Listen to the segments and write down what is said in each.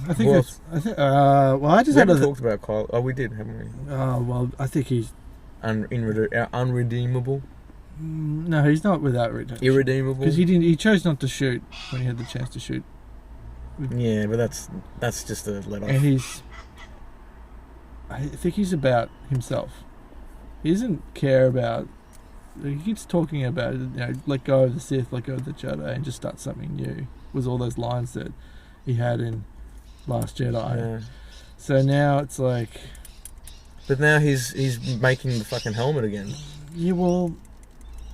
I think that's. Well, I just We had haven't a. talked about Kyle. Oh, we did, haven't we? Well, I think he's. Unredeemable. No, he's not without redemption. Irredeemable. Because he didn't. He chose not to shoot when he had the chance to shoot. Yeah, but that's just a let off. And he's. I think he's about himself. He doesn't care about. He keeps talking about, let go of the Sith, let go of the Jedi, and just start something new. Was all those lines that he had in Last Jedi. Yeah. So now it's like. But now he's making the fucking helmet again. Yeah, well.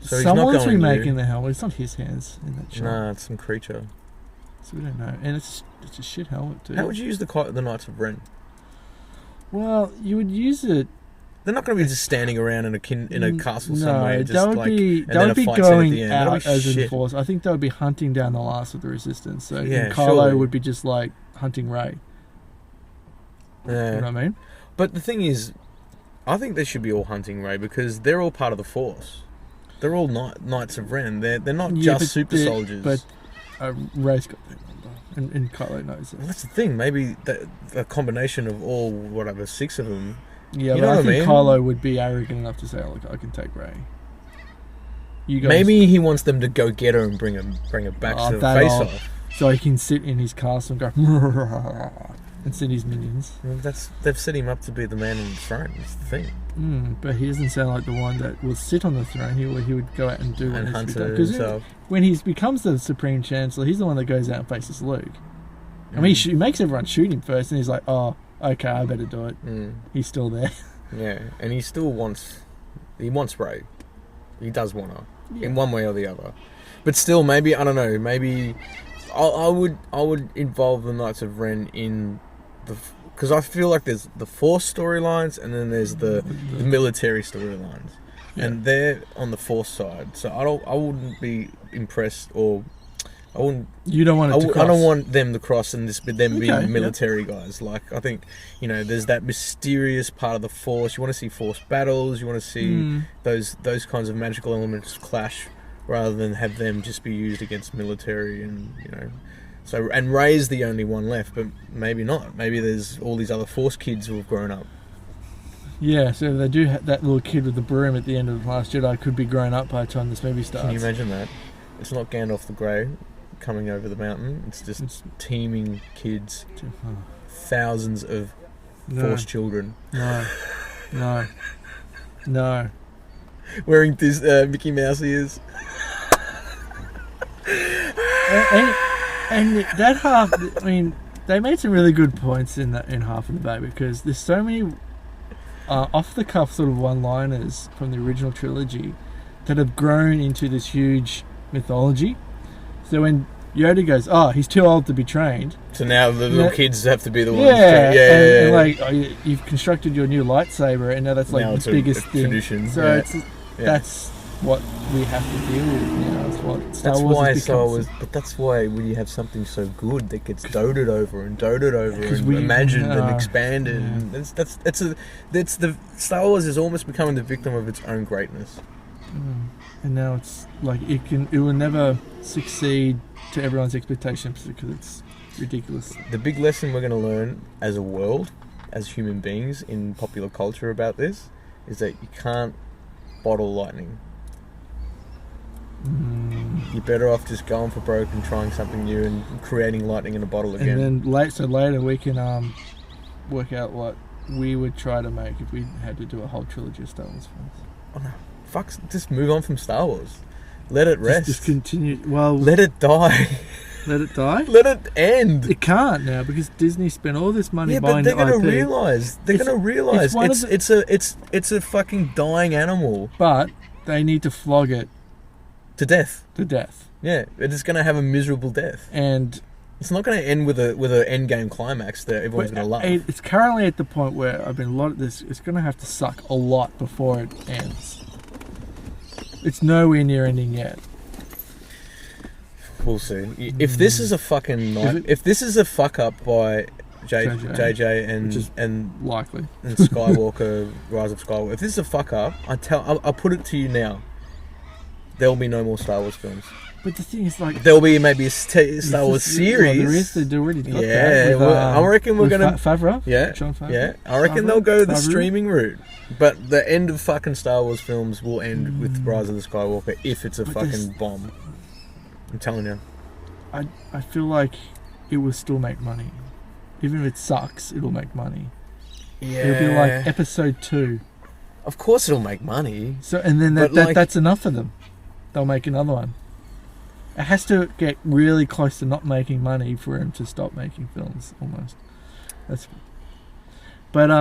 So someone's he's not going remaking the helmet. It's not his hands in that shot. Nah, it's some creature. So we don't know. And it's a shit helmet too. How would you use the Knights of Ren? Well, you would use it. They're not going to be just standing around in a castle No, somewhere. Just that would like, be and then a going fight scene at the end. out That'd be as shit. in force. I think they would be hunting down the last of the Resistance. So Yeah, Kylo surely. would be just like hunting Rey. Yeah. You know what I mean? But the thing is, I think they should be all hunting Rey because they're all part of the Force. They're all Knights of Ren. They're not just super soldiers. But Rey's got their number, and Kylo knows it. Well, that's the thing. Maybe a combination of all, whatever, 6 of them. Yeah, You but know I what I think mean? Kylo would be arrogant enough to say, "Look, I can take Rey." You guys, Maybe he wants them to go get her and bring her back to the that face off. off. So he can sit in his castle and go and send his minions. Well, they've set him up to be the man on the throne. That's the thing. But he doesn't sound like the one that will sit on the throne. He would go out and do what And needs hunt to be done. her 'Cause himself. when he becomes the Supreme Chancellor, he's the one that goes out and faces Luke. I mean, he makes everyone shoot him first, and he's like, "Oh, okay, I better do it." He's still there. Yeah, and he still wants Rey. He does want her in one way or the other. But still, maybe I don't know. Maybe I would involve the Knights of Ren in because I feel like there's the Force storylines and then there's the military storylines, and they're on the Force side. So I wouldn't be impressed or. I wouldn't. You don't want it to cross. I don't want them to cross and them being Okay, military guys. Like I think there's that mysterious part of the Force. You want to see Force battles. You want to see those kinds of magical elements clash, rather than have them just be used against military and So and Rey's the only one left, but maybe not. Maybe there's all these other Force kids who have grown up. Yeah, so they do have that little kid with the broom at the end of The Last Jedi could be grown up by the time this movie starts. Can you imagine that? It's not Gandalf the Grey coming over the mountain. It's just teeming kids, thousands of Force children. No. Wearing this Mickey Mouse ears. And that half, I mean, they made some really good points in half of the bay, because there's so many off the cuff sort of one-liners from the original trilogy that have grown into this huge mythology. So when Yoda goes, "Oh, he's too old to be trained," so now the little kids have to be the ones. And like, you've constructed your new lightsaber, and now that's like now the biggest thing. tradition. So that's what we have to deal with now. That's what Star Wars. But that's why when you have something so good that gets doted over and we imagined and expanded, and that's the Star Wars is almost becoming the victim of its own greatness. And now it's like it will never succeed to everyone's expectations because it's ridiculous. The big lesson we're going to learn as a world, as human beings in popular culture about this, is that you can't bottle lightning. You're better off just going for broke and trying something new and creating lightning in a bottle again. And then later we can work out what we would try to make if we had to do a whole trilogy of Star Wars films. Oh no. Fuck, just move on from Star Wars. Let it rest. Just continue. Well, let it die. Let it die? Let it end. It can't now because Disney spent all this money but buying the IP. they're going to realise. They're going to realise it's a fucking dying animal. But they need to flog it to death. Yeah, it's going to have a miserable death. And it's not going to end with an end game climax that everyone's going to love. It's currently at the point where it's going to have to suck a lot before it ends. It's nowhere near ending yet. We'll see. If this is a fucking if this is a fuck up by JJ and likely and Skywalker, Rise of Skywalker, if this is a fuck up, I'll put it to you now. There will be no more Star Wars films. But the thing is, like, There'll be maybe a Star Wars series. Well, there is. They already got Yeah, that. With, well, I reckon we're with gonna. Favreau. Yeah, John Favreau. yeah. I reckon Favreau? they'll go the Favreau? streaming route. But the end of fucking Star Wars films will end with Rise of the Skywalker if it's a But fucking bomb. I'm telling you. I feel like it will still make money. Even if it sucks, it'll make money. Yeah. It'll be like episode 2. Of course it'll make money. So and then But, like- that's enough for them. They'll make another one. It has to get really close to not making money for him to stop making films. Almost. But